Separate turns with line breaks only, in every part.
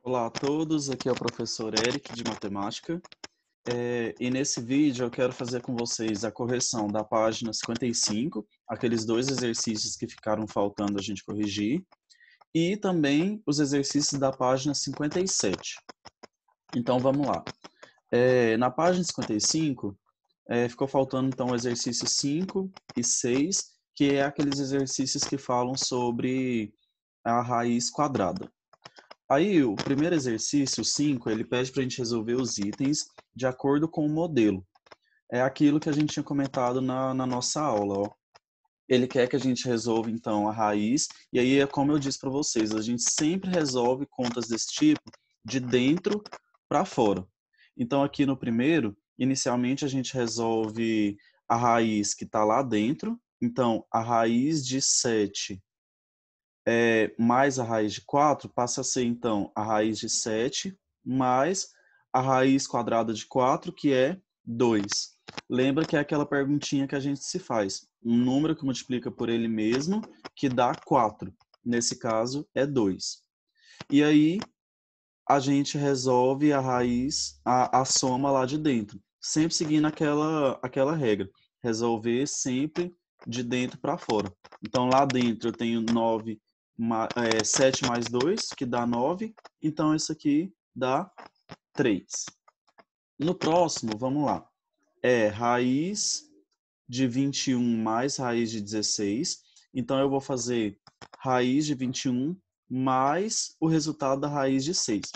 Olá a todos, aqui é o professor Eric de Matemática. E nesse vídeo eu quero fazer com vocês a correção da página 55, aqueles dois exercícios que ficaram faltando a gente corrigir, e também os exercícios da página 57. Então vamos lá. Na página 55, ficou faltando então o exercício 5 e 6, que é aqueles exercícios que falam sobre a raiz quadrada. Aí, o primeiro exercício, o 5, ele pede para a gente resolver os itens de acordo com o modelo. É aquilo que a gente tinha comentado na nossa aula, ó. Ele quer que a gente resolva, então, a raiz, e aí é como eu disse para vocês, a gente sempre resolve contas desse tipo de dentro para fora. Então, aqui no primeiro, inicialmente a gente resolve a raiz que está lá dentro. Então, a raiz de 7 mais a raiz de 4 passa a ser, então, a raiz de 7 mais a raiz quadrada de 4, que é 2. Lembra que é aquela perguntinha que a gente se faz. Um número que multiplica por ele mesmo, que dá 4. Nesse caso, é 2. E aí, a gente resolve a raiz, a soma lá de dentro. Sempre seguindo aquela regra. Resolver sempre de dentro para fora. Então, lá dentro eu tenho 7 mais 2, que dá 9. Então, isso aqui dá 3. No próximo, vamos lá. Raiz de 21 mais raiz de 16. Então, eu vou fazer raiz de 21 mais o resultado da raiz de 6.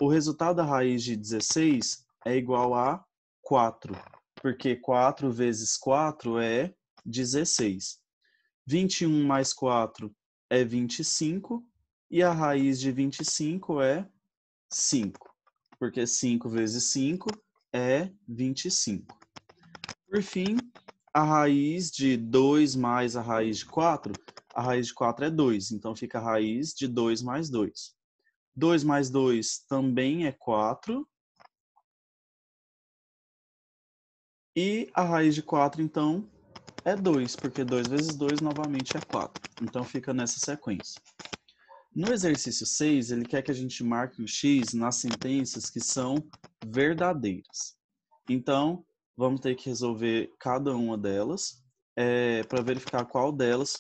O resultado da raiz de 16 é igual a 4, porque 4 vezes 4 é 16. 21 mais 4 é 25, e a raiz de 25 é 5, porque 5 vezes 5 é 25. Por fim, a raiz de 2 mais a raiz de 4, a raiz de 4 é 2, então fica a raiz de 2 mais 2. 2 mais 2 também é 4. E a raiz de 4, então, é 2, porque 2 vezes 2 novamente é 4. Então, fica nessa sequência. No exercício 6, ele quer que a gente marque o x nas sentenças que são verdadeiras. Então, vamos ter que resolver cada uma delas para verificar qual delas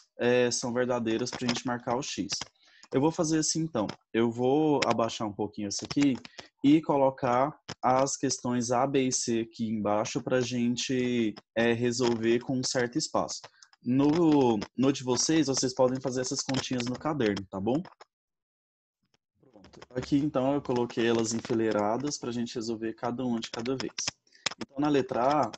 são verdadeiras para a gente marcar o x. Eu vou fazer assim, então. Eu vou abaixar um pouquinho esse aqui e colocar as questões A, B e C aqui embaixo para a gente resolver com um certo espaço. No de vocês podem fazer essas continhas no caderno, tá bom? Pronto. Aqui, então, eu coloquei elas enfileiradas para a gente resolver cada uma de cada vez. Então, na letra A,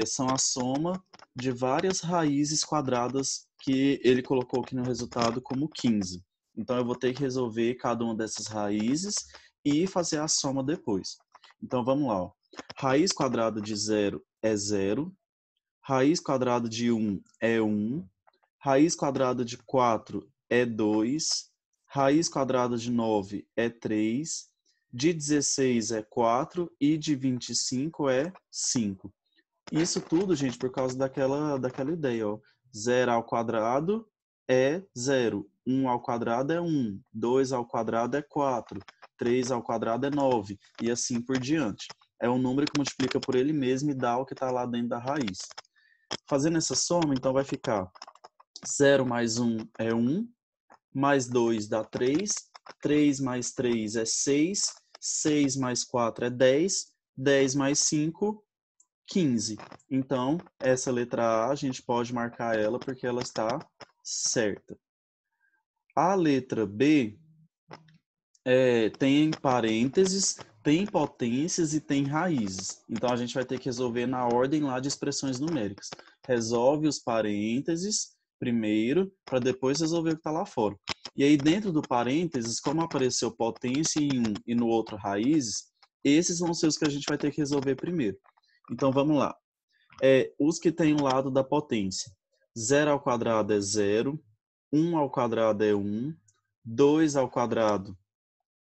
são a soma de várias raízes quadradas que ele colocou aqui no resultado como 15. Então, eu vou ter que resolver cada uma dessas raízes e fazer a soma depois. Então, vamos lá. Ó. Raiz quadrada de 0 é 0. Raiz quadrada de 1 é 1. Raiz quadrada de 4 é 2. Raiz quadrada de 9 é 3. De 16 é 4. E de 25 é 5. Isso tudo, gente, por causa daquela ideia, ó. 0 ao quadrado é 0. 1 ao quadrado é 1. 2 ao quadrado é 4. 3 ao quadrado é 9. E assim por diante. É um número que multiplica por ele mesmo e dá o que está lá dentro da raiz. Fazendo essa soma, então vai ficar 0 mais 1 é 1, mais 2 dá 3, 3 mais 3 é 6, 6 mais 4 é 10, 10 mais 5, 15. Então, essa letra A, a gente pode marcar ela porque ela está certa. A letra B tem parênteses, tem potências e tem raízes. Então, a gente vai ter que resolver na ordem lá de expressões numéricas. Resolve os parênteses primeiro, para depois resolver o que está lá fora. E aí, dentro do parênteses, como apareceu potência em um e no outro raízes, esses vão ser os que a gente vai ter que resolver primeiro. Então, vamos lá. Os que têm o lado da potência. 0 ao quadrado é 0, 1 ao quadrado é 1, 2 ao quadrado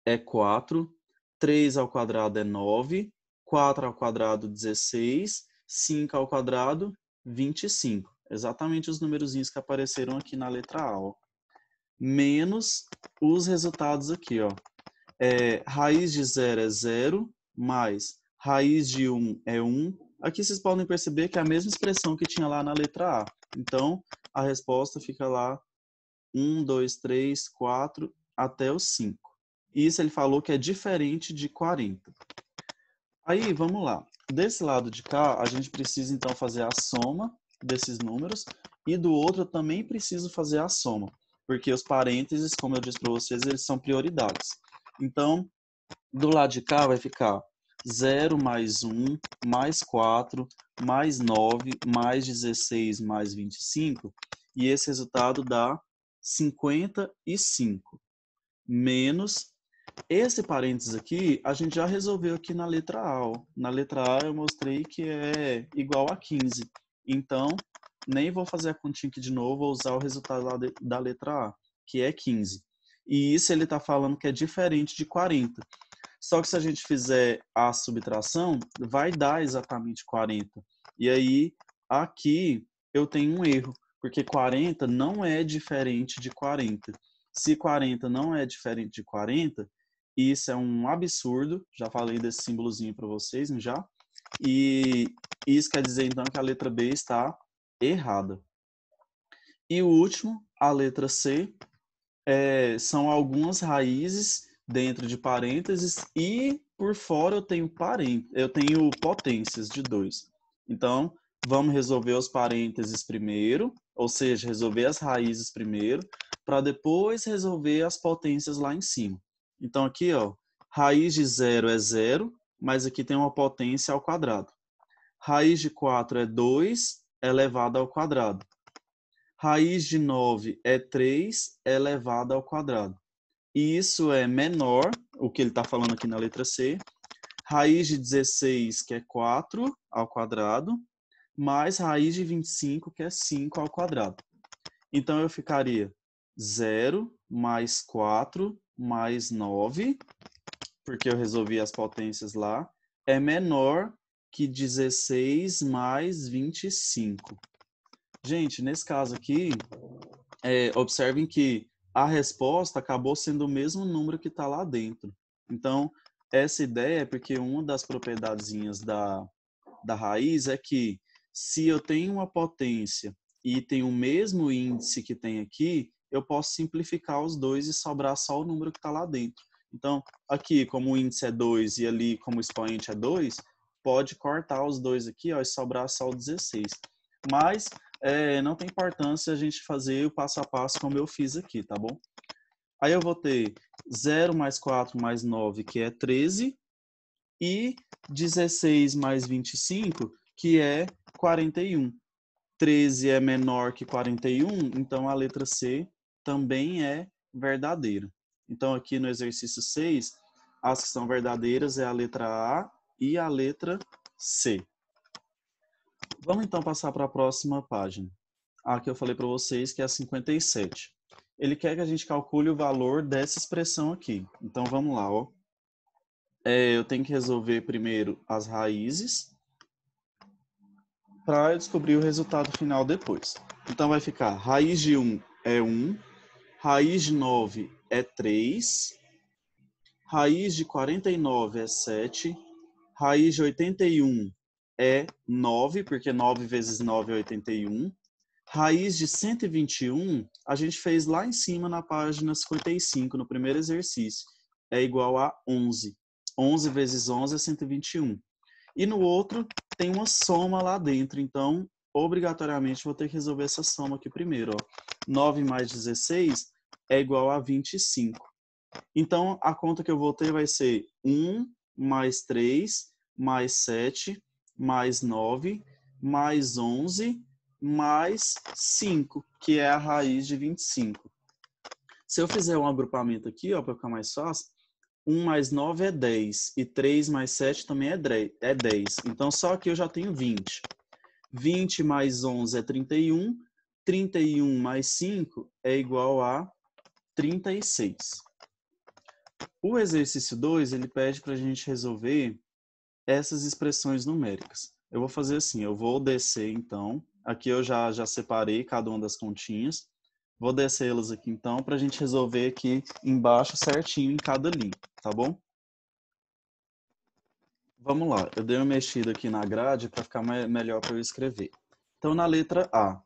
é 4, 3 ao quadrado é 9, 4 ao quadrado 16, 5 ao quadrado 25. Exatamente os numerozinhos que apareceram aqui na letra A, ó. Menos os resultados aqui, ó. Raiz de 0 é 0, mais raiz de 1 é 1. Aqui vocês podem perceber que é a mesma expressão que tinha lá na letra A. Então, a resposta fica lá 1, 2, 3, 4, até o 5. Isso ele falou que é diferente de 40. Aí, vamos lá. Desse lado de cá, a gente precisa, então, fazer a soma desses números. E do outro, eu também preciso fazer a soma. Porque os parênteses, como eu disse para vocês, eles são prioridades. Então, do lado de cá vai ficar 0 mais 1, mais 4, mais 9, mais 16, mais 25. E esse resultado dá 55. Menos esse parênteses aqui, a gente já resolveu aqui na letra A. Ó. Na letra A eu mostrei que é igual a 15. Então, nem vou fazer a continha aqui de novo, vou usar o resultado lá da letra A, que é 15. E isso ele está falando que é diferente de 40. Só que se a gente fizer a subtração, vai dar exatamente 40. E aí, aqui, eu tenho um erro, porque 40 não é diferente de 40. Se 40 não é diferente de 40, isso é um absurdo. Já falei desse símbolozinho para vocês, já. E isso quer dizer, então, que a letra B está errada. E o último, a letra C, são algumas raízes dentro de parênteses e por fora eu tenho potências de 2. Então, vamos resolver os parênteses primeiro, ou seja, resolver as raízes primeiro, para depois resolver as potências lá em cima. Então, aqui, ó, raiz de 0 é 0, mas aqui tem uma potência ao quadrado. Raiz de 4 é 2 elevado ao quadrado. Raiz de 9 é 3 elevado ao quadrado. E isso é menor, o que ele está falando aqui na letra C, raiz de 16, que é 4 ao quadrado, mais raiz de 25, que é 5 ao quadrado. Então, eu ficaria 0 mais 4 mais 9, porque eu resolvi as potências lá, é menor que 16 mais 25. Gente, nesse caso aqui, observem que a resposta acabou sendo o mesmo número que está lá dentro. Então, essa ideia é porque uma das propriedadezinhas da raiz é que se eu tenho uma potência e tem o mesmo índice que tem aqui, eu posso simplificar os dois e sobrar só o número que está lá dentro. Então, aqui, como o índice é 2 e ali, como o expoente é 2, pode cortar os dois aqui, ó, e sobrar só o 16. Mas não tem importância a gente fazer o passo a passo como eu fiz aqui, tá bom? Aí eu vou ter 0 mais 4 mais 9, que é 13, e 16 mais 25, que é 41. 13 é menor que 41, então a letra C também é verdadeira. Então aqui no exercício 6, as que são verdadeiras é a letra A e a letra C. Vamos então passar para a próxima página. A que eu falei para vocês, que é a 57. Ele quer que a gente calcule o valor dessa expressão aqui. Então vamos lá, ó. Eu tenho que resolver primeiro as raízes para descobrir o resultado final depois. Então vai ficar raiz de 1 é 1, raiz de 9 é 3, raiz de 49 é 7, raiz de 81 é 9, porque 9 vezes 9 é 81. Raiz de 121, a gente fez lá em cima na página 55, no primeiro exercício. É igual a 11. 11 vezes 11 é 121. E no outro, tem uma soma lá dentro. Então, obrigatoriamente, vou ter que resolver essa soma aqui primeiro. Ó. 9 mais 16 é igual a 25. Então, a conta que eu vou ter vai ser 1 mais 3 mais 7 mais 9 mais 11 mais 5, que é a raiz de 25. Se eu fizer um agrupamento aqui, para ficar mais fácil, 1 mais 9 é 10 e 3 mais 7 também é 10. Então, só aqui eu já tenho 20. 20 mais 11 é 31. 31 mais 5 é igual a 36. O exercício 2, ele pede para a gente resolver essas expressões numéricas. Eu vou fazer assim, eu vou descer então, aqui eu já separei cada uma das continhas, Vou descê-las aqui, então, para a gente resolver aqui embaixo certinho em cada linha, tá bom? Vamos lá, eu dei uma mexida aqui na grade para ficar melhor para eu escrever. Então, na letra A,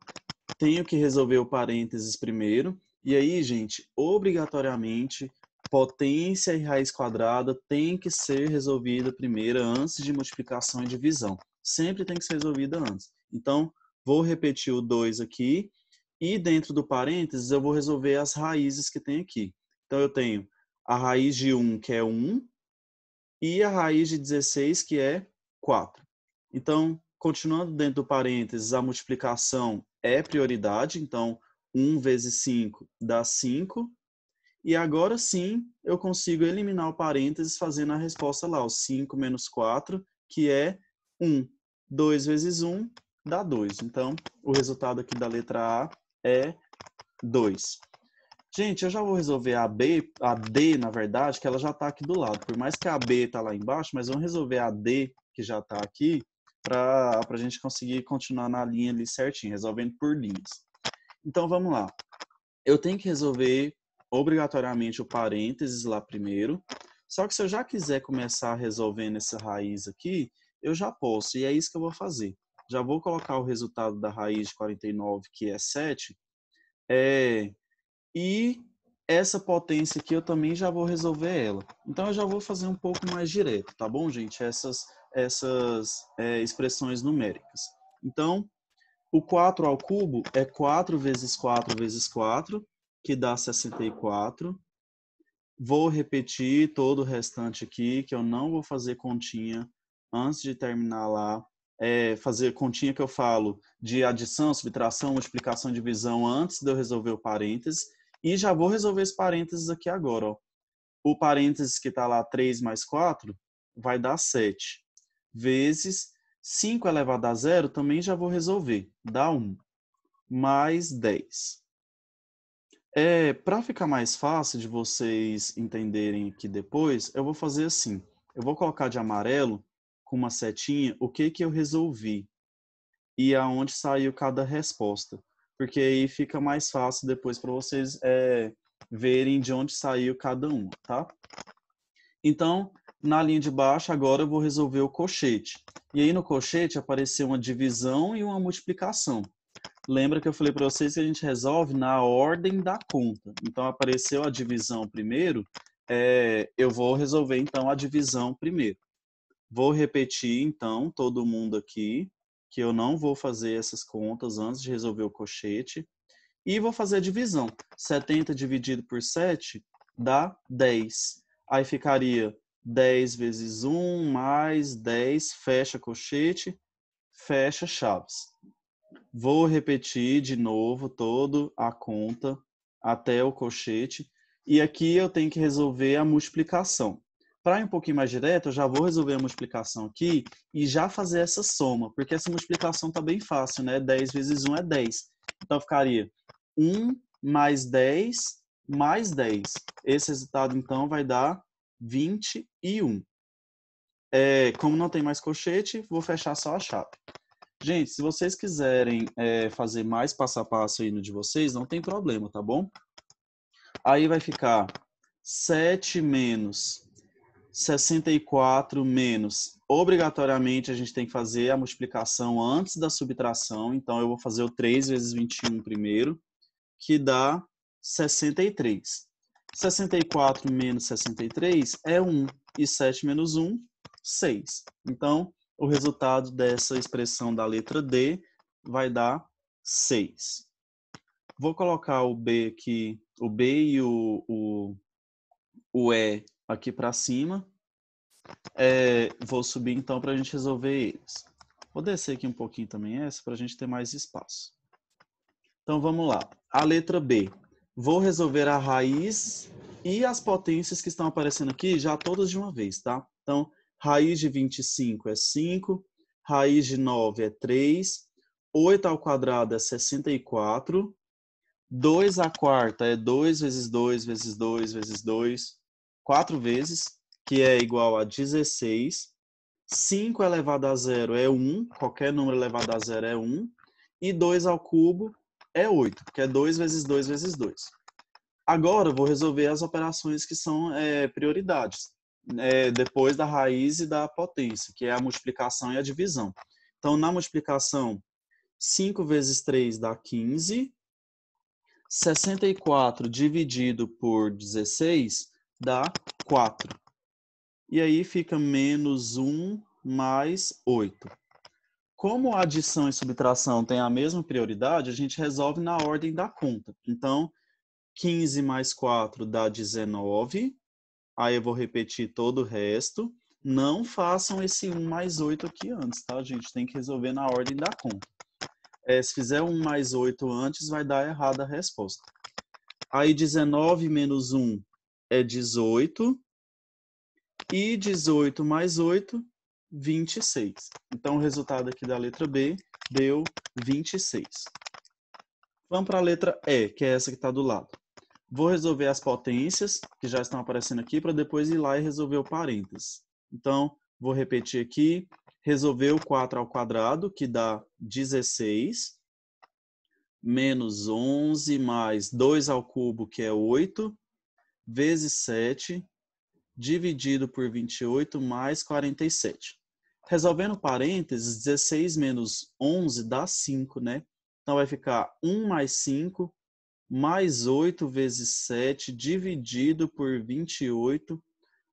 tenho que resolver o parênteses primeiro. E aí, gente, obrigatoriamente, potência e raiz quadrada tem que ser resolvida primeiro antes de multiplicação e divisão. Sempre tem que ser resolvida antes. Então, vou repetir o 2 aqui. E dentro do parênteses, eu vou resolver as raízes que tem aqui. Então, eu tenho a raiz de 1, que é 1, e a raiz de 16, que é 4. Então, continuando dentro do parênteses, a multiplicação é prioridade. Então, 1 vezes 5 dá 5. E agora sim, eu consigo eliminar o parênteses fazendo a resposta lá, o 5 menos 4, que é 1. 2 vezes 1 dá 2. Então, o resultado aqui da letra A é 2. Gente, eu já vou resolver a D, na verdade, que ela já está aqui do lado. Por mais que a B está lá embaixo, mas vamos resolver a D, que já está aqui, para a gente conseguir continuar na linha ali certinho, resolvendo por linhas. Então, vamos lá. Eu tenho que resolver obrigatoriamente o parênteses lá primeiro. Só que se eu já quiser começar resolvendo essa raiz aqui, eu já posso. E é isso que eu vou fazer. Já vou colocar o resultado da raiz de 49, que é 7. E essa potência aqui eu também já vou resolver ela. Então eu já vou fazer um pouco mais direto, tá bom, gente? Essas expressões numéricas. Então, o 4 ao cubo é 4 vezes 4 vezes 4, que dá 64. Vou repetir todo o restante aqui, que eu não vou fazer continha antes de terminar lá. Fazer continha que eu falo de adição, subtração, multiplicação, divisão antes de eu resolver o parênteses. E já vou resolver esse parênteses aqui agora. Ó. O parênteses que está lá, 3 mais 4, vai dar 7. Vezes 5 elevado a zero, também já vou resolver. Dá 1. Mais 10. Para ficar mais fácil de vocês entenderem aqui depois, eu vou fazer assim. Eu vou colocar de amarelo, com uma setinha, o que eu resolvi. E aonde saiu cada resposta. Porque aí fica mais fácil depois para vocês verem de onde saiu cada um, tá? Então, na linha de baixo, agora eu vou resolver o colchete. E aí no colchete apareceu uma divisão e uma multiplicação. Lembra que eu falei para vocês que a gente resolve na ordem da conta. Então, apareceu a divisão primeiro, eu vou resolver, então, a divisão primeiro. Vou repetir, então, todo mundo aqui, que eu não vou fazer essas contas antes de resolver o colchete. E vou fazer a divisão. 70 dividido por 7 dá 10. Aí ficaria 10 vezes 1 mais 10, fecha colchete, fecha chaves. Vou repetir de novo toda a conta até o colchete. E aqui eu tenho que resolver a multiplicação. Para ir um pouquinho mais direto, eu já vou resolver a multiplicação aqui e já fazer essa soma, porque essa multiplicação está bem fácil, né? 10 vezes 1 é 10. Então, ficaria 1 mais 10 mais 10. Esse resultado, então, vai dar 21. Como não tem mais colchete, vou fechar só a chave. Gente, se vocês quiserem fazer mais passo a passo aí no de vocês, não tem problema, tá bom? Aí vai ficar 7 menos 64 menos... Obrigatoriamente, a gente tem que fazer a multiplicação antes da subtração. Então, eu vou fazer o 3 vezes 21 primeiro, que dá 63. 64 menos 63 é 1. E 7 menos 1, 6. Então, o resultado dessa expressão da letra D vai dar 6. Vou colocar o B aqui, o B e o E aqui para cima. Vou subir então para a gente resolver eles. Vou descer aqui um pouquinho também essa para a gente ter mais espaço. Então vamos lá. A letra B. Vou resolver a raiz e as potências que estão aparecendo aqui já todas de uma vez, tá? Então, raiz de 25 é 5, raiz de 9 é 3, 8 ao quadrado é 64, 2 à quarta é 2 vezes 2 vezes 2 vezes 2, 4 vezes, que é igual a 16. 5 elevado a zero é 1, qualquer número elevado a zero é 1. E 2 ao cubo é 8, porque é 2 vezes 2 vezes 2. Agora, eu vou resolver as operações que são prioridades, depois da raiz e da potência, que é a multiplicação e a divisão. Então, na multiplicação, 5 vezes 3 dá 15. 64 dividido por 16 dá 4. E aí fica menos 1 mais 8. Como a adição e subtração têm a mesma prioridade, a gente resolve na ordem da conta. Então, 15 mais 4 dá 19. Aí eu vou repetir todo o resto. Não façam esse 1 mais 8 aqui antes, tá, gente? Tem que resolver na ordem da conta. Se fizer 1 mais 8 antes, vai dar errada a resposta. Aí 19 menos 1 é 18. E 18 mais 8, 26. Então, o resultado aqui da letra B deu 26. Vamos para a letra E, que é essa que está do lado. Vou resolver as potências, que já estão aparecendo aqui, para depois ir lá e resolver o parênteses. Então, vou repetir aqui. Resolver o 4 ao quadrado, que dá 16. Menos 11 mais 2 ao cubo, que é 8. Vezes 7. Dividido por 28 mais 47. Resolvendo parênteses, 16 menos 11 dá 5, né? Então, vai ficar 1 mais 5 mais 8 vezes 7 dividido por 28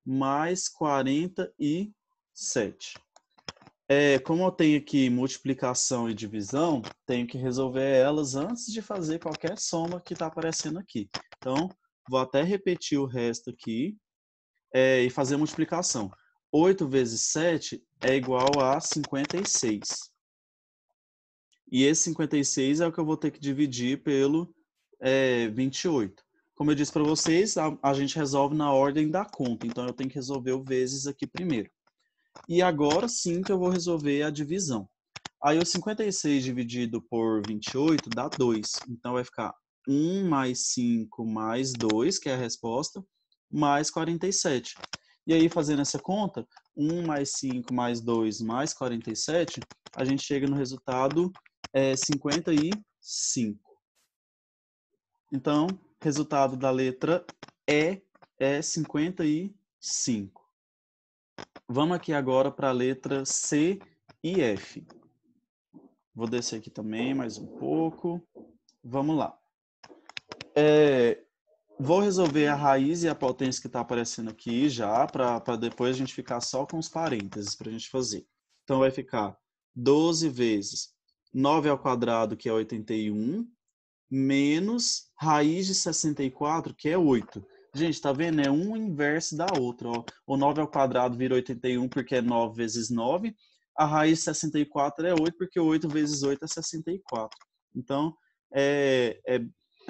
mais 47. Como eu tenho aqui multiplicação e divisão, tenho que resolver elas antes de fazer qualquer soma que está aparecendo aqui. Então, vou até repetir o resto aqui. E fazer a multiplicação. 8 vezes 7 é igual a 56. E esse 56 é o que eu vou ter que dividir pelo 28. Como eu disse para vocês, a gente resolve na ordem da conta. Então, eu tenho que resolver o vezes aqui primeiro. E agora sim que eu vou resolver a divisão. Aí, o 56 dividido por 28 dá 2. Então, vai ficar 1 mais 5 mais 2, que é a resposta, mais 47. E aí, fazendo essa conta, 1 mais 5 mais 2 mais 47, a gente chega no resultado 55. Então, resultado da letra E é 55. Vamos aqui agora para a letra C e F. Vou descer aqui também mais um pouco. Vamos lá. Vou resolver a raiz e a potência que está aparecendo aqui já, para depois a gente ficar só com os parênteses para a gente fazer. Então, vai ficar 12 vezes 9 ao quadrado, que é 81, menos raiz de 64, que é 8. Gente, tá vendo? É um inverso da outra. Ó. O 9 ao quadrado vira 81 porque é 9 vezes 9. A raiz de 64 é 8 porque 8 vezes 8 é 64. Então, é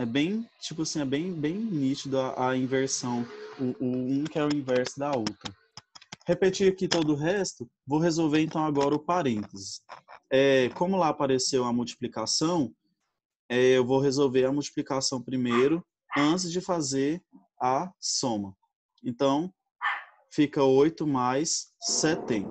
bem, tipo assim, é bem nítido a inversão. O um que é o inverso da outra. Repetir aqui todo o resto, vou resolver então agora o parênteses. Como lá apareceu a multiplicação, eu vou resolver a multiplicação primeiro, antes de fazer a soma. Então, fica 8 mais 70.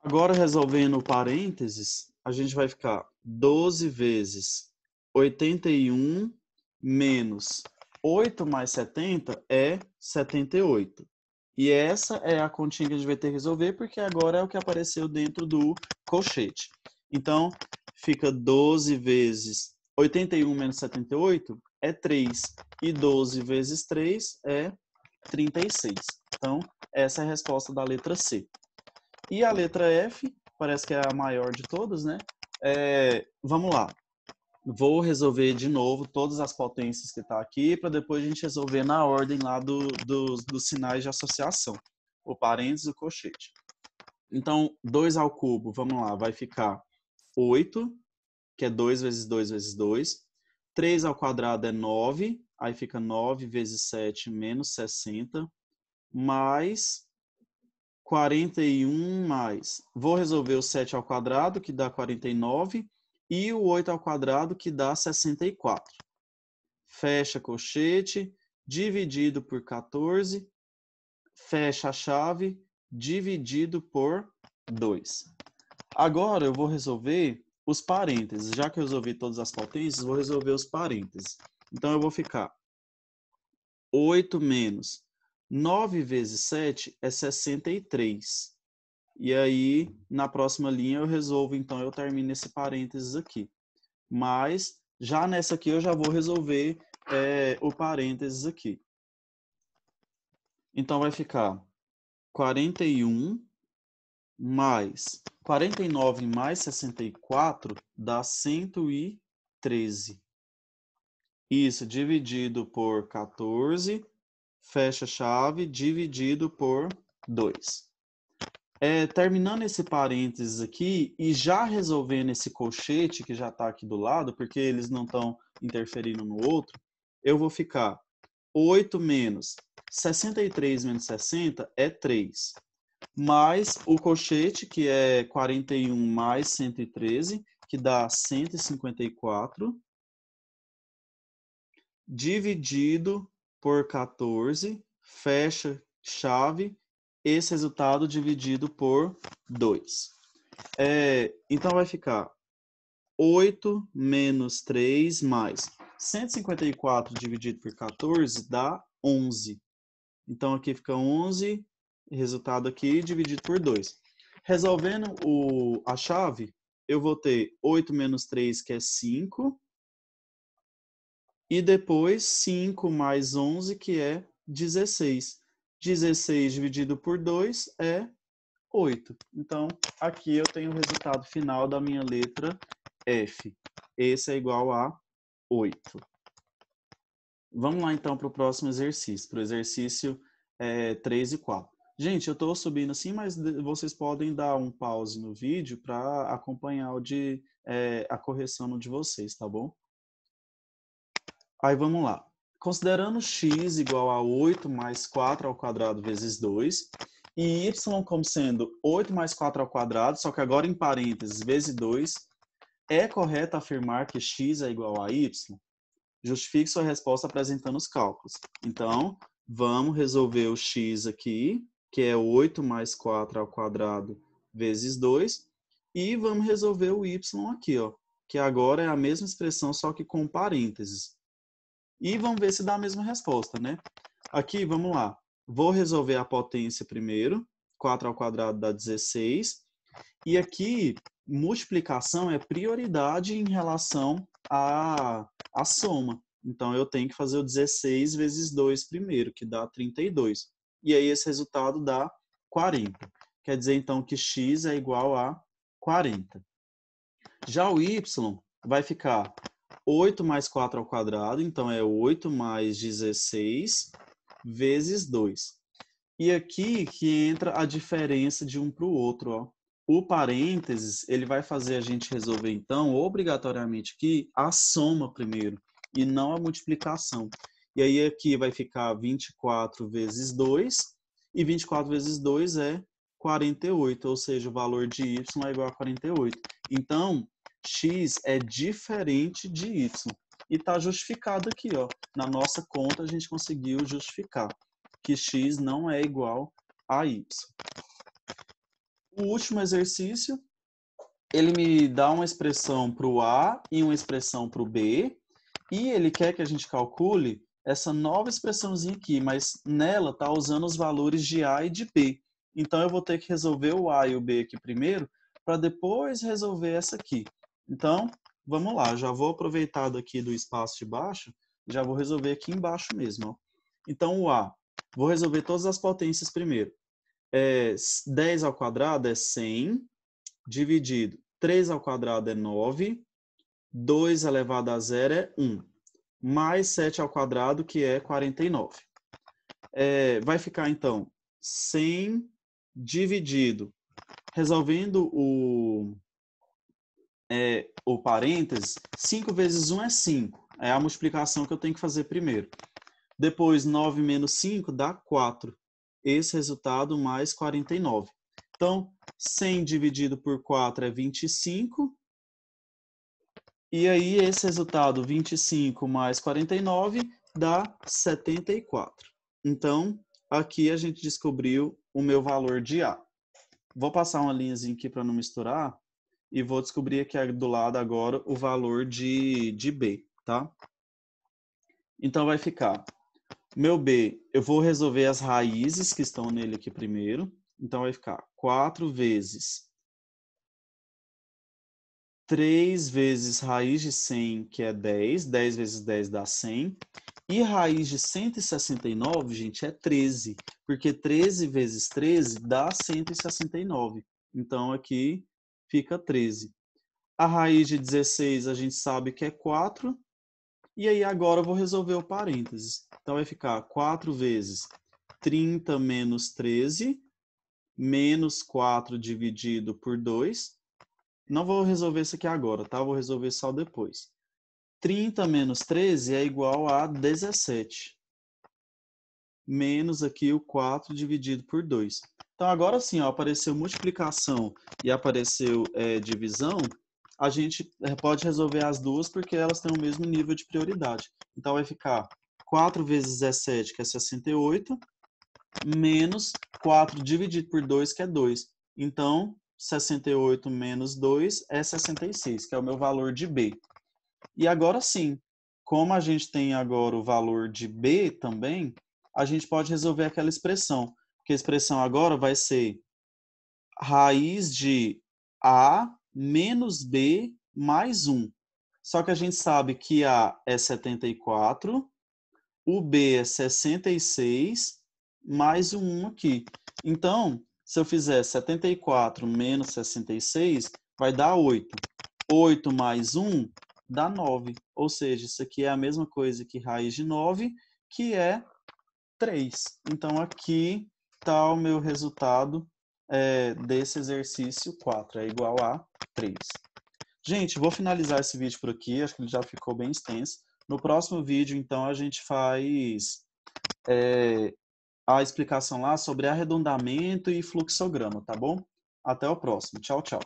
Agora, resolvendo o parênteses, a gente vai ficar 12 vezes 81 menos 8 mais 70 é 78. E essa é a continha que a gente vai ter que resolver, porque agora é o que apareceu dentro do colchete. Então, fica 12 vezes 81 menos 78 é 3. E 12 vezes 3 é 36. Então, essa é a resposta da letra C. E a letra F, parece que é a maior de todas, né? Vamos lá. Vou resolver de novo todas as potências que está aqui, para depois a gente resolver na ordem lá dos sinais de associação. O parênteses e o colchete. Então, 2 ao cubo, vamos lá, vai ficar 8, que é 2 vezes 2 vezes 2. 3 ao quadrado é 9, aí fica 9 vezes 7 menos 60, mais 41 mais. Vou resolver o 7 ao quadrado, que dá 49, e o 8 ao quadrado, que dá 64. Fecha colchete, dividido por 14, fecha a chave, dividido por 2. Agora eu vou resolver os parênteses. Já que eu resolvi todas as potências, vou resolver os parênteses. Então, eu vou ficar 8 menos 9 vezes 7 é 63. E aí, na próxima linha, eu resolvo, então, eu termino esse parênteses aqui. Mas, já nessa aqui, eu já vou resolver o parênteses aqui. Então, vai ficar 41 mais 49 mais 64 dá 113. Isso, dividido por 14, fecha a chave, dividido por 2. Terminando esse parênteses aqui e já resolvendo esse colchete que já está aqui do lado, porque eles não estão interferindo no outro, eu vou ficar 8 menos 63 menos 60 é 3. Mais o colchete, que é 41 mais 113, que dá 154, dividido por 14, fecha chave, esse resultado dividido por 2. Então, vai ficar 8 menos 3 mais 154 dividido por 14 dá 11. Então, aqui fica 11, resultado aqui dividido por 2. Resolvendo a chave, eu vou ter 8 menos 3, que é 5, e depois 5 mais 11, que é 16. 16 dividido por 2 é 8. Então, aqui eu tenho o resultado final da minha letra F. Esse é igual a 8. Vamos lá, então, para o próximo exercício. Para o exercício 3 e 4. Gente, eu estou subindo assim, mas vocês podem dar um pause no vídeo para acompanhar a correção no de vocês, tá bom? Aí vamos lá. Considerando x igual a 8 mais 4 ao quadrado vezes 2, e y como sendo 8 mais 4 ao quadrado, só que agora em parênteses, vezes 2, é correto afirmar que x é igual a y? Justifique sua resposta apresentando os cálculos. Então, vamos resolver o x aqui, que é 8 mais 4 ao quadrado vezes 2, e vamos resolver o y aqui, ó, que agora é a mesma expressão, só que com parênteses. E vamos ver se dá a mesma resposta, né? Aqui, vamos lá. Vou resolver a potência primeiro. 4 ao quadrado dá 16. E aqui, multiplicação é prioridade em relação à soma. Então, eu tenho que fazer o 16 vezes 2 primeiro, que dá 32. E aí, esse resultado dá 40. Quer dizer, então, que x é igual a 40. Já o y vai ficar 8 mais 4 ao quadrado, então é 8 mais 16 vezes 2. E aqui que entra a diferença de um para o outro, ó. O parênteses, ele vai fazer a gente resolver, então, obrigatoriamente aqui, a soma primeiro, e não a multiplicação. E aí aqui vai ficar 24 vezes 2, e 24 vezes 2 é 48, ou seja, o valor de y é igual a 48. Então, x é diferente de y. E está justificado aqui, ó. Na nossa conta, a gente conseguiu justificar que x não é igual a y. O último exercício, ele me dá uma expressão para o A e uma expressão para o B, e ele quer que a gente calcule essa nova expressãozinha aqui, mas nela está usando os valores de A e de B. Então, eu vou ter que resolver o A e o B aqui primeiro, para depois resolver essa aqui. Então, vamos lá, já vou aproveitar daqui do espaço de baixo, já vou resolver aqui embaixo mesmo. Ó. Então, o A, vou resolver todas as potências primeiro. 10 ao quadrado é 100, dividido 3 ao quadrado é 9, 2 elevado a 0 é 1, mais 7 ao quadrado, que é 49. Vai ficar, então, 100 dividido, resolvendo o parênteses, 5 vezes 1 é 5, é a multiplicação que eu tenho que fazer primeiro. Depois, 9 menos 5 dá 4. Esse resultado mais 49. Então, 100 dividido por 4 é 25. E aí, esse resultado, 25 mais 49, dá 74. Então, aqui a gente descobriu o meu valor de A. Vou passar uma linhazinha aqui para não misturar. e vou descobrir aqui do lado agora o valor de B, tá? Então vai ficar, meu B, eu vou resolver as raízes que estão nele aqui primeiro. Então vai ficar 4 vezes 3 vezes raiz de 100, que é 10. 10 vezes 10 dá 100. E raiz de 169, gente, é 13. Porque 13 vezes 13 dá 169. Então aqui fica 13. A raiz de 16 a gente sabe que é 4. E aí agora eu vou resolver o parênteses. Então vai ficar 4 vezes 30 menos 13, menos 4 dividido por 2. Não vou resolver isso aqui agora, tá? Vou resolver só depois. 30 menos 13 é igual a 17. Menos aqui o 4 dividido por 2. Então agora sim, ó, apareceu multiplicação e apareceu divisão. A gente pode resolver as duas porque elas têm o mesmo nível de prioridade. Então vai ficar 4 vezes 17, que é 68, menos 4 dividido por 2, que é 2. Então, 68 menos 2 é 66, que é o meu valor de B. E agora sim, como a gente tem agora o valor de B também, a gente pode resolver aquela expressão. Que a expressão agora vai ser raiz de A menos B mais 1. Só que a gente sabe que A é 74, o B é 66, mais o 1 aqui. Então, se eu fizer 74 menos 66, vai dar 8. 8 mais 1 dá 9. Ou seja, isso aqui é a mesma coisa que raiz de 9, que é 3. Então, aqui está o meu resultado desse exercício 4. É igual a 3. Gente, vou finalizar esse vídeo por aqui. Acho que ele já ficou bem extenso. No próximo vídeo, então, a gente faz a explicação lá sobre arredondamento e fluxograma, tá bom? Até o próximo. Tchau, tchau.